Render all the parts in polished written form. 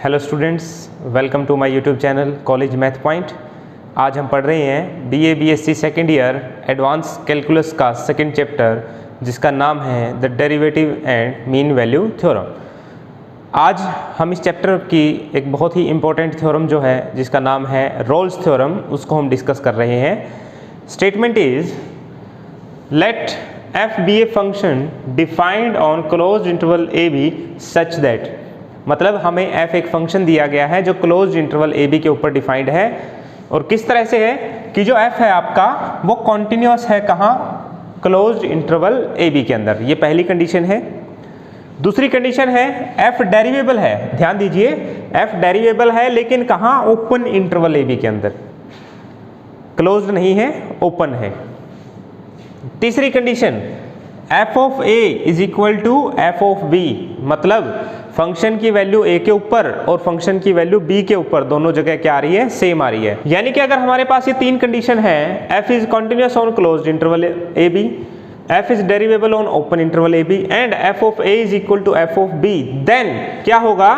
Hello students, welcome to my YouTube channel college math point. आज हम पढ़ रहे हैं BA BSc second year advance calculus का सेकेंड चैप्टर, जिसका नाम है the derivative and mean value theorem. आज हम इस चैप्टर की एक बहुत ही इम्पोर्टेंट थ्योरम जो है, जिसका नाम है रोल्स थ्योरम, उसको हम डिस्कस कर रहे हैं। Statement is let f be a function defined on closed interval ab such that, मतलब हमें f एक फंक्शन दिया गया है जो क्लोज्ड इंटरवल ab के ऊपर डिफाइंड है, और किस तरह से है कि जो f है आपका वो कॉन्टिन्यूअस है, कहाँ? क्लोज्ड इंटरवल ab के अंदर। ये पहली कंडीशन है। दूसरी कंडीशन है f डेरिवेबल है। ध्यान दीजिए, f डेरिवेबल है लेकिन कहाँ? ओपन इंटरवल ab के अंदर, क्लोज्ड नहीं है, ओपन है। तीसरी condition f of a is equal to f of b, मतलब फंक्शन की वैल्यू a के ऊपर और फंक्शन की वैल्यू b के ऊपर दोनों जगह क्या आ रही है? सेम आ रही है। यानी कि अगर हमारे पास ये तीन कंडीशन है, f is continuous on closed interval ab, f is derivable on open interval ab and f of a is equal to f of b, then क्या होगा?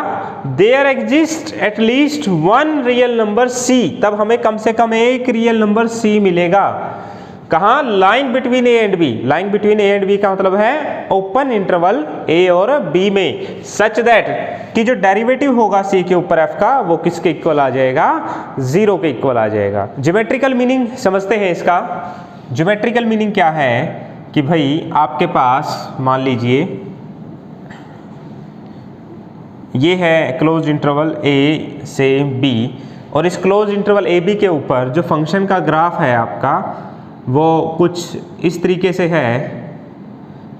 There exist at least one real number c। तब हमें कम से कम एक real number c मिलेगा। कहाँ? Line between A and B. Line between A and B का मतलब है ओपन इंटरवल ए और बी में, सच दैट कि जो डेरिवेटिव होगा सी के ऊपर एफ का वो किसके इक्वल आ जाएगा? जीरो के इक्वल आ जाएगा। ज्योमेट्रिकल मीनिंग समझते हैं इसका। ज्योमेट्रिकल मीनिंग क्या है कि भाई आपके पास मान लीजिए ये है क्लोज इंटरवल ए से बी, और इस क्लोज इंटरवल ए बी के ऊपर जो फंक्शन का ग्राफ है आपका वो कुछ इस तरीके से है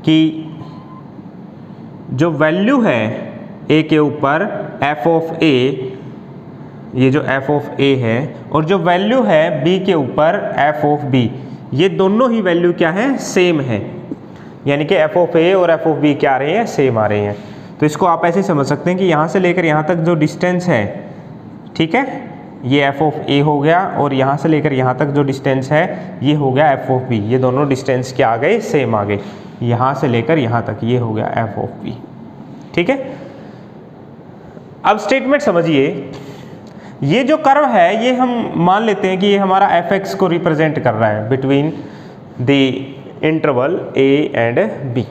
कि जो वैल्यू है a के ऊपर f ऑफ a, ये जो f ऑफ a है, और जो वैल्यू है b के ऊपर f ऑफ b, ये दोनों ही वैल्यू क्या है? सेम है। यानी कि f ऑफ a और f ऑफ b क्या आ रहे हैं? सेम आ रहे हैं। तो इसको आप ऐसे समझ सकते हैं कि यहाँ से लेकर यहाँ तक जो डिस्टेंस है, ठीक है, ये f ऑफ a हो गया, और यहाँ से लेकर यहाँ तक जो डिस्टेंस है ये हो गया f ऑफ b। ये दोनों डिस्टेंस क्या आ गए? सेम आ गए। यहाँ से लेकर यहाँ तक ये हो गया f ऑफ b, ठीक है। अब स्टेटमेंट समझिए, ये जो कर्व है ये हम मान लेते हैं कि ये हमारा fx को रिप्रेजेंट कर रहा है between the interval a and b,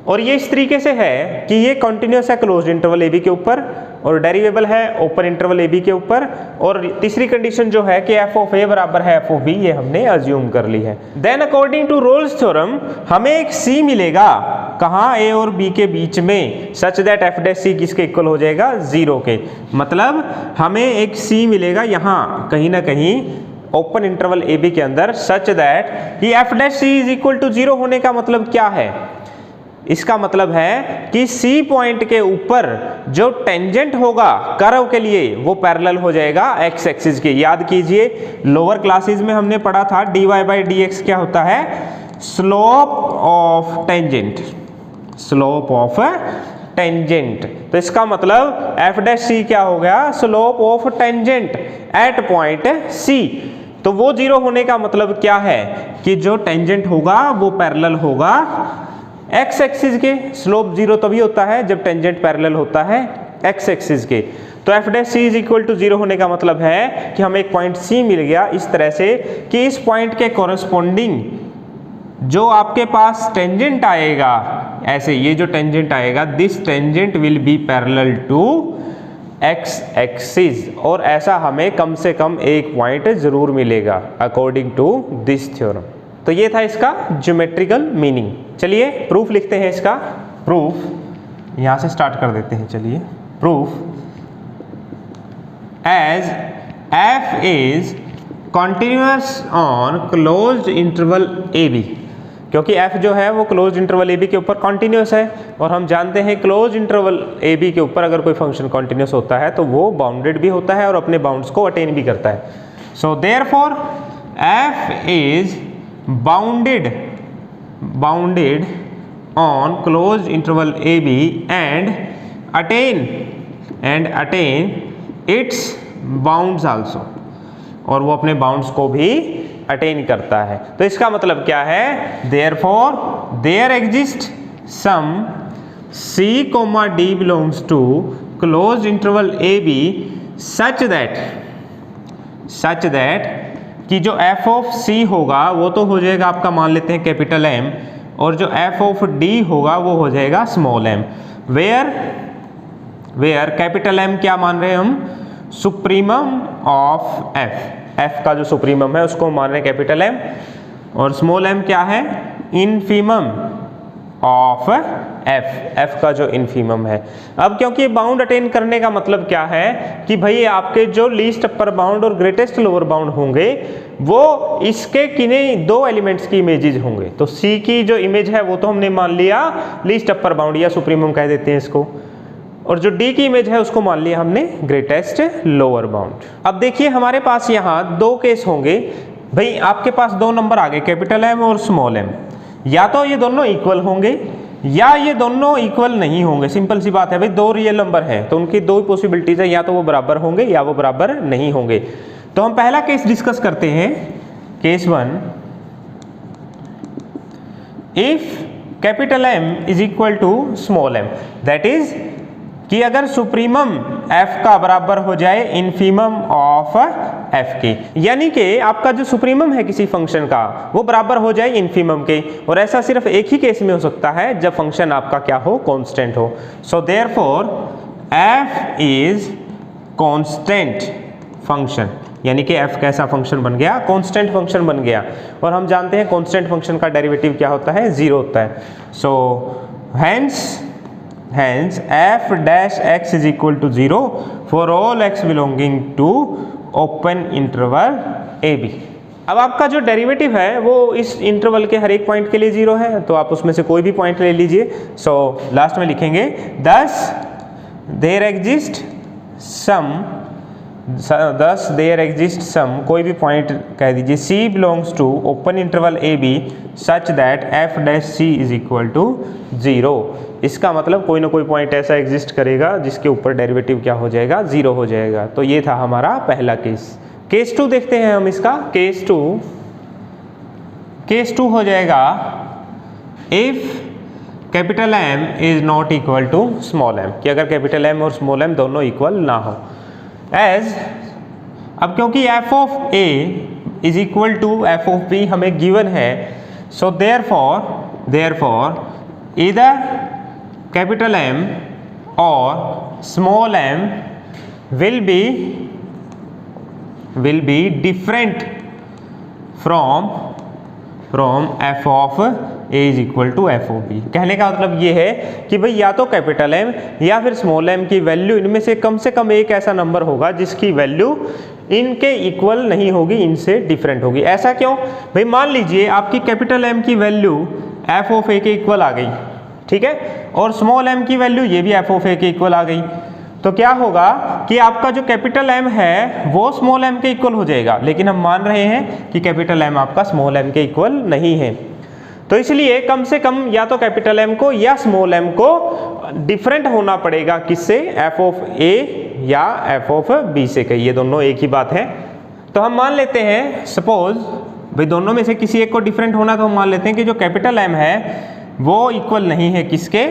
और ये इस तरीके से है कि ये कॉन्टिन्यूअस है क्लोज्ड इंटरवल ab के ऊपर, और डेरिवेबल है ओपन इंटरवल ab के ऊपर, और तीसरी कंडीशन जो है कि f ऑफ a बराबर है f ऑफ b, ये हमने अज्यूम कर ली है। Then according to Rolle's theorem हमें एक c मिलेगा, कहाँ? a और b के बीच में, such that f dash c किसके इक्वल हो जाएगा? जीरो के। मतलब हमें एक c मिलेगा यहाँ कहीं ना कहीं ओपन इंटरवल ab के अंदर, सच दैट कि f dash c is equal to zero होने का मतलब क्या है? इसका मतलब है कि C पॉइंट के ऊपर जो टेंजेंट होगा कर्व के लिए वो पैरेलल हो जाएगा x एक्सिस के। याद कीजिए, लोअर क्लासेस में हमने पढ़ा था dy बाई dx क्या होता है? Slope of tangent, slope of tangent. तो इसका मतलब f डैश c क्या हो गया? Slope of tangent at point C। तो वो जीरो होने का मतलब क्या है कि जो टेंजेंट होगा वो पैरेलल होगा x एक्सिस के। स्लोप जीरो तभी होता है जब टेंजेंट पैरेलल होता है x एक्सिस के। तो f dash c is equal to zero होने का मतलब है कि हमें एक पॉइंट c मिल गया इस तरह से कि इस पॉइंट के कॉरस्पॉन्डिंग जो आपके पास टेंजेंट आएगा, ऐसे ये जो टेंजेंट आएगा, this tangent will be parallel to x axis, और ऐसा हमें कम से कम एक पॉइंट जरूर मिलेगा अकॉर्डिंग टू दिस थ्योरम। तो ये था इसका ज्योमेट्रिकल मीनिंग। चलिए प्रूफ लिखते हैं इसका। प्रूफ यहाँ से स्टार्ट कर देते हैं। चलिए, proof as f is continuous on closed interval ab, क्योंकि f जो है वो क्लोज्ड इंटरवल ab के ऊपर कॉन्टिन्यूअस है, और हम जानते हैं क्लोज्ड इंटरवल ab के ऊपर अगर कोई फंक्शन कॉन्टिन्यूअस होता है तो वो बाउंडेड भी होता है और अपने बाउंड्स को अटेन भी करता है। So therefore f is bounded on closed interval AB and attain its bounds also, और वो अपने बाउंड्स को भी अटेन करता है। तो इसका मतलब क्या है? therefore there exists some C, D belongs to close interval A B such that कि जो एफ ऑफ सी होगा वो तो हो जाएगा आपका, मान लेते हैं कैपिटल एम, और जो एफ ऑफ डी होगा वो हो जाएगा small M. Where capital M क्या मान रहे हैं हम, सुप्रीमम ऑफ एफ का जो सुप्रीमम है उसको मान रहे हैं कैपिटल एम, और स्मॉल एम क्या है, इनफीमम ऑफ एफ का जो इनफीमम है। अब क्योंकि बाउंड अटेन करने का मतलब क्या है कि भाई आपके जो लीस्ट अपर बाउंड और ग्रेटेस्ट लोअर बाउंड होंगे वो इसके किन्हीं दो एलिमेंट्स की इमेजेस होंगे। तो सी की जो इमेज है वो तो हमने मान लिया लीस्ट अपर बाउंड या सुप्रीमम कह देते हैं इसको, और जो डी की इमेज है उसको मान लिया हमने ग्रेटेस्ट लोअर बाउंड। अब देखिए हमारे पास यहाँ दो केस होंगे, भाई आपके पास दो नंबर आ गए कैपिटल एम और स्मॉल एम, या तो ये दोनों इक्वल होंगे या ये दोनों इक्वल नहीं होंगे। सिंपल सी बात है भाई, दो रियल नंबर हैं तो उनकी दो पॉसिबिलिटीज है, या तो वो बराबर होंगे या वो बराबर नहीं होंगे। तो हम पहला केस डिस्कस करते हैं, case 1। If capital M is equal to small M, that is कि अगर सुप्रीमम एफ का बराबर हो जाए इनफीमम ऑफ एफ के, यानी कि आपका जो सुप्रीमम है किसी फंक्शन का वो बराबर हो जाए इनफीमम के, और ऐसा सिर्फ एक ही केस में हो सकता है जब फंक्शन आपका क्या हो, कांस्टेंट हो। So therefore F is constant function, यानी कि एफ कैसा फंक्शन बन गया, कांस्टेंट फंक्शन बन गया, और हम जानते हैं कांस्टेंट फंक्शन का डेरिवेटिव क्या होता है, 0 होता है। सो hence f dash x is equal to 0 for all x belonging to open interval ab। अब आपका जो डेरिवेटिव है वो इस इंटरवल के हर एक पॉइंट के लिए 0 है, तो आप उसमें से कोई भी पॉइंट ले लीजिए। सो लास्ट में लिखेंगे thus there exists some कोई भी पॉइंट कह दीजिए c belongs to open interval ab such that f dash c is equal to 0। इसका मतलब कोई ना कोई पॉइंट ऐसा एग्जिस्ट करेगा जिसके ऊपर डेरिवेटिव क्या हो जाएगा, 0 हो जाएगा। तो ये था हमारा पहला केस। केस 2 देखते हैं हम इसका। केस 2 हो जाएगा if capital M is not equal to small M, कि अगर कैपिटल एम और स्मॉल एम दोनों इक्वल ना हो। एज अब क्योंकि F of A is equal to F of B हमें गिवन है, सो देयरफॉर इधर कैपिटल M और small m will be different from f of a is equal to f of b। कहने का मतलब ये है कि भाई या तो कैपिटल M या फिर स्मॉल m की वैल्यू इनमें से कम एक ऐसा नंबर होगा जिसकी वैल्यू इनके इक्वल नहीं होगी, इनसे डिफरेंट होगी। ऐसा क्यों भाई, मान लीजिए आपकी कैपिटल M की वैल्यू f of a के इक्वल आ गई, ठीक है, और स्मॉल m की वैल्यू ये भी f ऑफ a के इक्वल आ गई, तो क्या होगा कि आपका जो कैपिटल M है वो स्मॉल m के इक्वल हो जाएगा, लेकिन हम मान रहे हैं कि कैपिटल M आपका स्मॉल m के इक्वल नहीं है। तो इसलिए कम से कम या तो कैपिटल M को या स्मॉल m को डिफरेंट होना पड़ेगा, किससे, f ऑफ a या f ऑफ b से। कही ये दोनों एक ही बात है। तो हम मान लेते हैं, सपोज भाई दोनों में से किसी एक को डिफरेंट होना, तो हम मान लेते हैं कि जो कैपिटल M है वो इक्वल नहीं है किसके,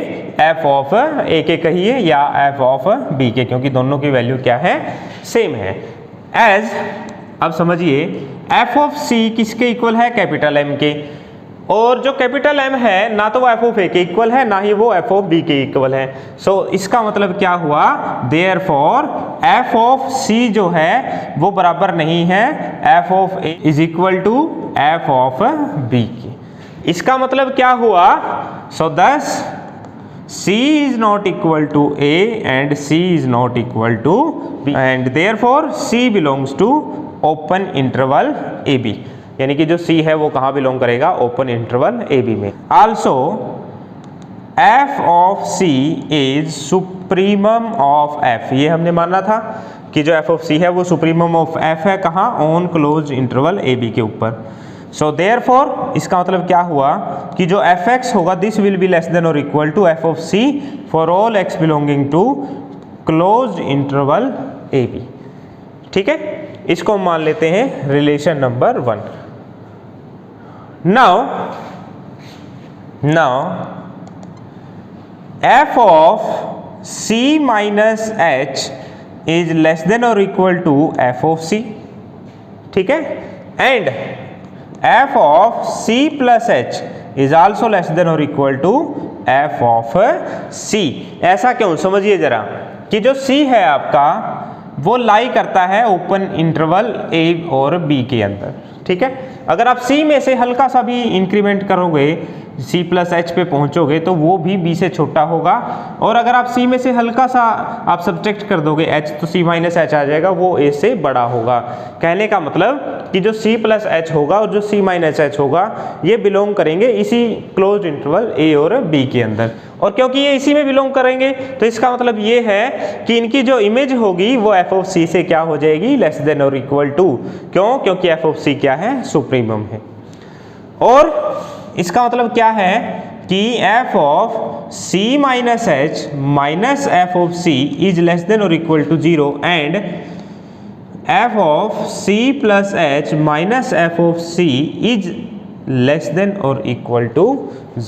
f ऑफ a के कहिए या f ऑफ b के, क्योंकि दोनों की वैल्यू क्या है, सेम है। एज अब समझिए f ऑफ c किसके इक्वल है, कैपिटल M के, और जो कैपिटल M है ना तो वो f ऑफ a के इक्वल है ना ही वो f ऑफ b के इक्वल है। सो इसका मतलब क्या हुआ, देयरफॉर f ऑफ c जो है वो बराबर नहीं है f of a is equal to f of b के। इसका मतलब क्या हुआ, सो thus c is not equal to a and c is not equal to b and therefore c belongs to open interval ab, यानी कि जो c है वो कहाँ बिलोंग करेगा, ओपन इंटरवल ab में। Also f of c is supremum of f, ये हमने माना था कि जो f ऑफ c है वो सुप्रीमम ऑफ f है, कहाँ, ऑन क्लोज इंटरवल ab के ऊपर। सो देयरफॉर इसका मतलब क्या हुआ कि जो fx होगा this will be less than और equal to f of c for all x belonging to closed interval ab। ठीक है, इसको मान लेते हैं relation number 1। Now f C minus H is less than और equal to f of C, ठीक है, and f of C plus H is also less than और equal to f of C। ऐसा क्यों, समझिए जरा कि जो C है आपका वो लाई करता है ओपन इंटरवल A और B के अंदर, ठीक है। अगर आप C में से हल्का सा भी इंक्रीमेंट करोगे, C प्लस H पे पहुंचोगे तो वो भी B से छोटा होगा, और अगर आप C में से हल्का सा आप सब्ट्रैक्ट कर दोगे H तो C माइनस H आ जाएगा, वो A से बड़ा होगा। कहने का मतलब कि जो C प्लस H होगा और जो C माइनस H होगा ये बिलोंग करेंगे इसी क्लोज्ड इंटरवल A और B के अंदर, और क्योंकि ये इसी में बिलोंग करेंगे तो इसका मतलब ये है कि इनकी जो इमेज होगी वो f ऑफ C से क्या हो जाएगी, लेस देन और इक्वल टू। क्यों, क्योंकि f ऑफ C क्या है, सुप्रीमम है। और इसका मतलब क्या है कि f of C minus H minus f of C is less than और equal to 0 and f of C plus H minus f of C is less than और इक्वल टू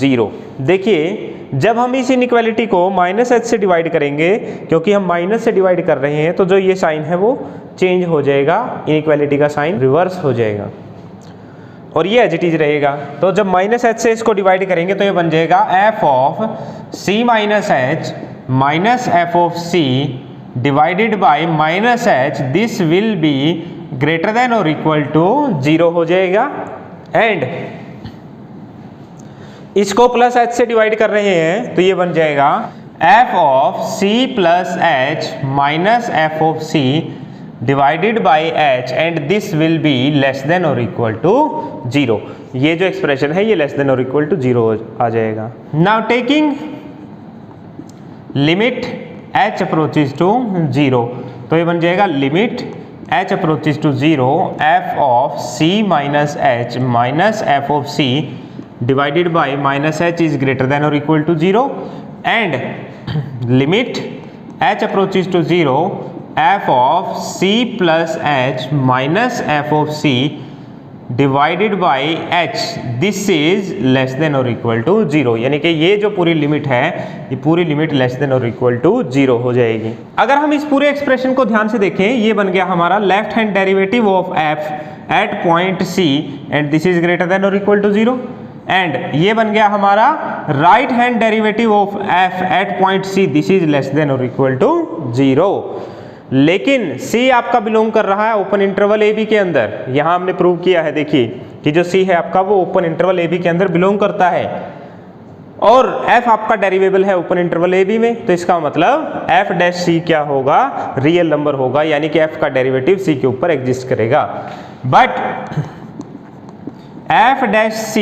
0। देखिए जब हम इस इनइक्वालिटी को माइनस H से divide करेंगे, क्योंकि हम माइनस से डिवाइड कर रहे हैं तो जो ये साइन है वो चेंज हो जाएगा, इनइक्वालिटी का साइन रिवर्स हो जाएगा और ये एज इट इज रहेगा। तो जब माइनस H से इसको डिवाइड करेंगे तो ये बन जाएगा f of C minus H minus f of C divided bye minus H, this will be greater than और इक्वल टू 0 हो जाएगा। एंड इसको प्लस H से डिवाइड कर रहे हैं तो ये बन जाएगा f of C plus H minus f of C divided by H and this will be less than और इक्वल टू 0। ये जो एक्सप्रेशन है ये लेस देन और इक्वल टू 0 आ जाएगा। Now taking limit h approaches to 0, तो ये बन जाएगा limit h approaches to 0 f of C minus H minus f of C divided by minus H is greater than or equal to 0 and limit H approaches to 0 f of C plus H minus f of C divided by H, this is less than or equal to 0। यानी कि ये जो पूरी limit है ये पूरी limit less than और equal to 0 हो जाएगी। अगर हम इस पूरे एक्सप्रेशन को ध्यान से देखें, ये बन गया हमारा left hand derivative of f at point C and this is greater than और इक्वल टू 0, एंड ये बन गया हमारा right hand derivative of f at point C, this is less than और इक्वल टू 0। लेकिन C आपका belong कर रहा है ओपन इंटरवल AB के अंदर। यहां हमने प्रूव किया है, देखिए कि जो C है आपका वो ओपन इंटरवल AB के अंदर बिलोंग करता है, और f आपका डेरिवेबल है ओपन इंटरवल AB में, तो इसका मतलब f डैश C क्या होगा, रियल नंबर होगा, यानी कि f का डेरिवेटिव C के ऊपर एग्जिस्ट करेगा। But f dash C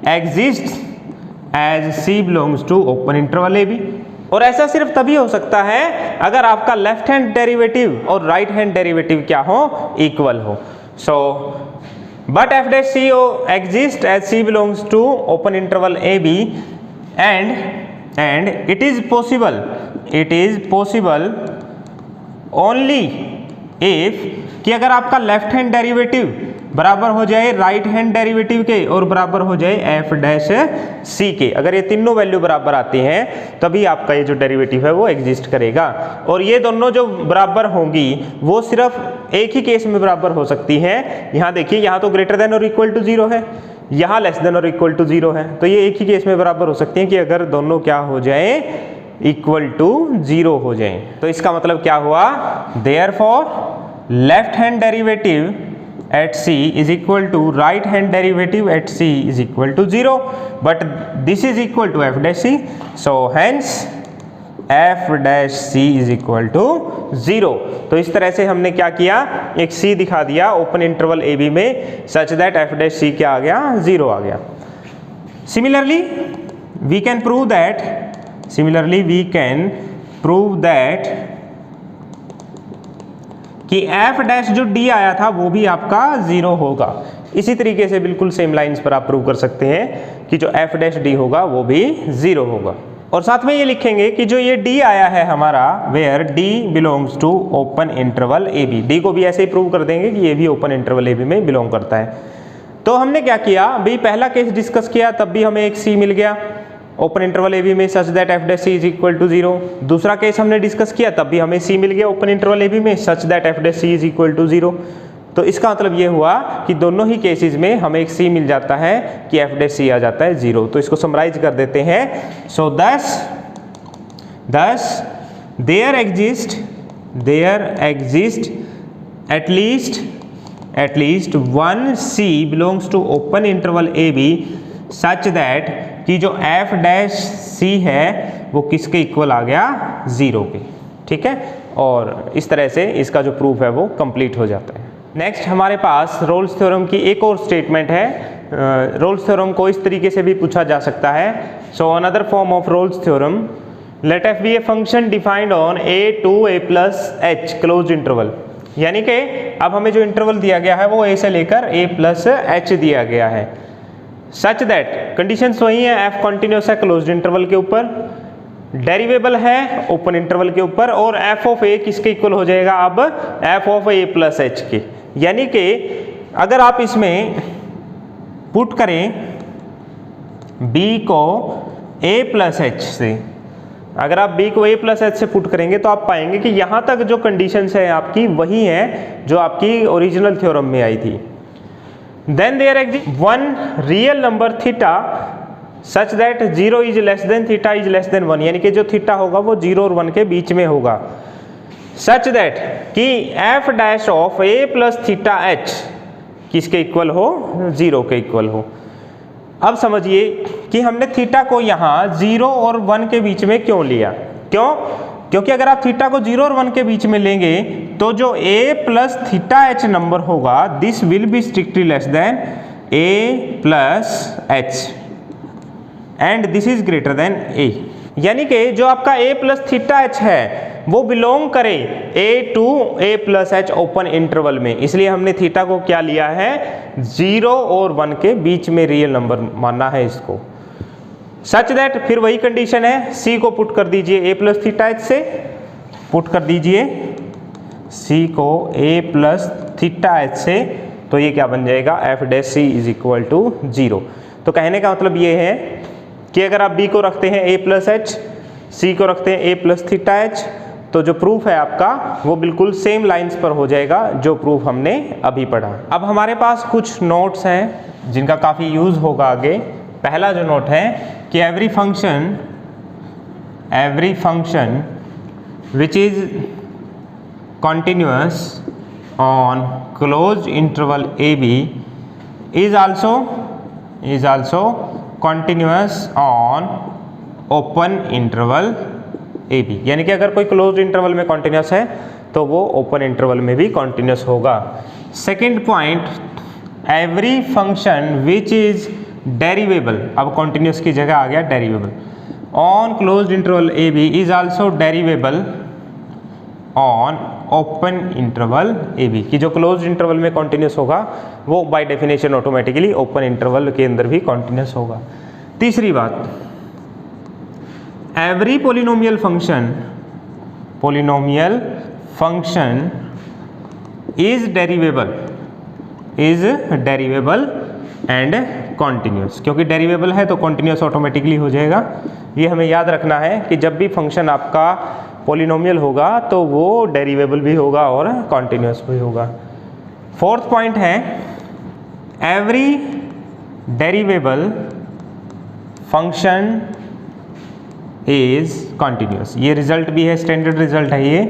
exists as C belongs to open interval AB, और ऐसा सिर्फ तभी हो सकता है अगर आपका लेफ्ट हैंड डेरिवेटिव और राइट हैंड डेरिवेटिव क्या हो, इक्वल हो। So but f dash C exists as C belongs to open interval AB and it is possible only if कि अगर आपका लेफ्ट हैंड डेरिवेटिव बराबर हो जाए राइट हैंड डेरिवेटिव के और बराबर हो जाए f डैश C के, अगर ये तीनों वैल्यू बराबर आती हैं तभी आपका ये जो डेरिवेटिव है वो एग्जिस्ट करेगा। और ये दोनों जो बराबर होंगी वो सिर्फ एक ही केस में बराबर हो सकती हैं। यहाँ देखिए, यहाँ तो ग्रेटर देन और इक्वल टू 0 है, यहाँ लेस देन और इक्वल टू 0 है, तो ये एक ही केस में बराबर हो सकती हैं कि अगर दोनों क्या हो जाए, इक्वल टू 0 हो जाए। तो इसका मतलब क्या हुआ, therefore left hand derivative at C is equal to right hand derivative at C is equal to 0, but this is equal to f dash C, so hence f dash C is equal to 0। तो इस तरह से हमने क्या किया, एक C दिखा दिया ओपन इंटरवल AB में such that f dash C क्या आ गया, 0 आ गया। Similarly we can prove that कि f डैश जो d आया था वो भी आपका 0 होगा। इसी तरीके से बिल्कुल सेम लाइंस पर आप प्रूव कर सकते हैं कि जो f डैश d होगा वो भी 0 होगा। और साथ में ये लिखेंगे कि जो ये d आया है हमारा, where d belongs to open interval AB, d को भी ऐसे ही प्रूव कर देंगे कि ये भी ओपन इंटरवल AB में बिलोंग करता है। तो हमने क्या किया, अभी पहला केस डिस्कस किया तब भी हमें एक C मिल गया, ओपन इंटरवल ए बी में such that F dash C is equal to 0। दूसरा केस हमने डिस्कस किया तब भी हमें सी मिल गया ओपन इंटरवल ए बी में such that F dash C is equal to 0। तो इसका मतलब ये हुआ कि दोनों ही केसेस में हमें एक सी मिल जाता है कि एफ डैश सी आ जाता है 0। तो इसको समराइज कर देते हैं। सो thus there exists at least one C belongs to open interval AB such that कि जो f डैश c है वो किसके इक्वल आ गया 0 के, ठीक है। और इस तरह से इसका जो प्रूफ है वो कंप्लीट हो जाता है। नेक्स्ट हमारे पास रोल्स थ्योरम की एक और स्टेटमेंट है। रोल्स थ्योरम को इस तरीके से भी पूछा जा सकता है। So another form of Rolle's theorem, let f be a function defined on a to a plus h closed interval. यानी कि अब हमें जो इंटरवल दिया गया है वो a से लेकर a plus h दिया गया है। सच दैट कंडीशंस वही है, f कॉन्टिन्यूस है क्लोज्ड इंटरवल के ऊपर, डेरिवेबल है ओपन इंटरवल के ऊपर, और f ऑफ a किसके इक्वल हो जाएगा अब f of a plus h के। यानी कि अगर आप इसमें पुट करें b को a plus h से, अगर आप b को a plus h से पुट करेंगे तो आप पाएंगे कि यहाँ तक जो कंडीशंस है आपकी वही है जो आपकी ओरिजिनल थ्योरम में आई थी। Then there exist one real number theta such that 0 is less than theta is less than 1, यानी कि जो थीटा होगा वो 0 और 1 के बीच में होगा। सच दैट कि f dash of a plus theta h किसके इक्वल हो 0 के इक्वल हो। अब समझिए कि हमने थीटा को यहाँ 0 और 1 के बीच में क्यों लिया, क्योंकि अगर आप थीटा को 0 और 1 के बीच में लेंगे तो जो a plus theta h number होगा this will be strictly less than a plus h and this is greater than a। यानी कि जो आपका a प्लस थीटा h है वो बिलोंग करे a to a plus h open interval में, इसलिए हमने थीटा को क्या लिया है 0 और 1 के बीच में रियल नंबर मानना है इसको। सच दैट फिर वही कंडीशन है, c को पुट कर दीजिए a प्लस थीटा h से, पुट कर दीजिए c को a प्लस थीटा h से, तो ये क्या बन जाएगा f dash c is equal to 0। तो कहने का मतलब ये है कि अगर आप b को रखते हैं a प्लस h, c को रखते हैं a प्लस थीटा h, तो जो प्रूफ है आपका वो बिल्कुल सेम लाइंस पर हो जाएगा जो प्रूफ हमने अभी पढ़ा। अब हमारे पास कुछ नोट्स हैं जिनका काफ़ी यूज़ होगा आगे। पहला जो नोट है कि every function which is continuous on closed interval A B is also continuous on open interval A B. यानी कि अगर कोई क्लोज्ड इंटरवल में कॉन्टिन्यूस है तो वो ओपन इंटरवल में भी कॉन्टिन्यूस होगा। Second point, every function which is derivable, अब कॉन्टिन्यूस की जगह आ गया derivable, on closed interval A B is also derivable on open interval A B. कि जो क्लोज्ड इंटरवल में कॉन्टिन्यूस होगा वो by definition automatically open interval के अंदर भी कॉन्टिन्यूस होगा। तीसरी बात, every polynomial function is derivable and continuous. क्योंकि डेरिवेबल है तो कॉन्टिन्यूस ऑटोमेटिकली हो जाएगा। ये हमें याद रखना है कि जब भी फंक्शन आपका पोलिनोमियल होगा तो वो डेरिवेबल भी होगा और कॉन्टिन्यूस भी होगा। फोर्थ पॉइंट है एवरी डेरिवेबल फंक्शन इज कॉन्टिन्यूस। ये रिजल्ट भी है, स्टैंडर्ड रिजल्ट है ये,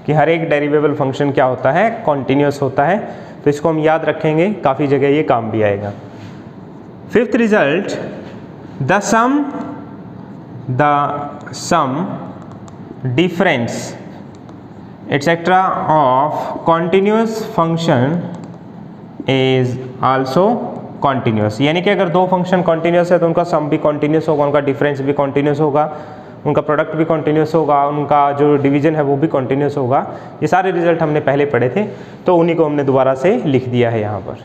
कि हर एक डेरिवेबल फंक्शन क्या होता है कॉन्टिन्यूस होता है। तो इसको हम याद रखेंगे, काफ़ी जगह ये काम भी आएगा। Fifth result, the sum difference etcetera of continuous function is also continuous. यानी कि अगर दो फंक्शन कॉन्टिन्यूस है तो उनका सम भी कॉन्टिन्यूस होगा, उनका डिफरेंस भी कॉन्टिन्यूस होगा, उनका प्रोडक्ट भी कॉन्टिन्यूस होगा, उनका जो डिवीजन है वो भी कॉन्टिन्यूस होगा। ये सारे रिजल्ट हमने पहले पढ़े थे तो उन्हीं को हमने दोबारा से लिख दिया है यहाँ पर।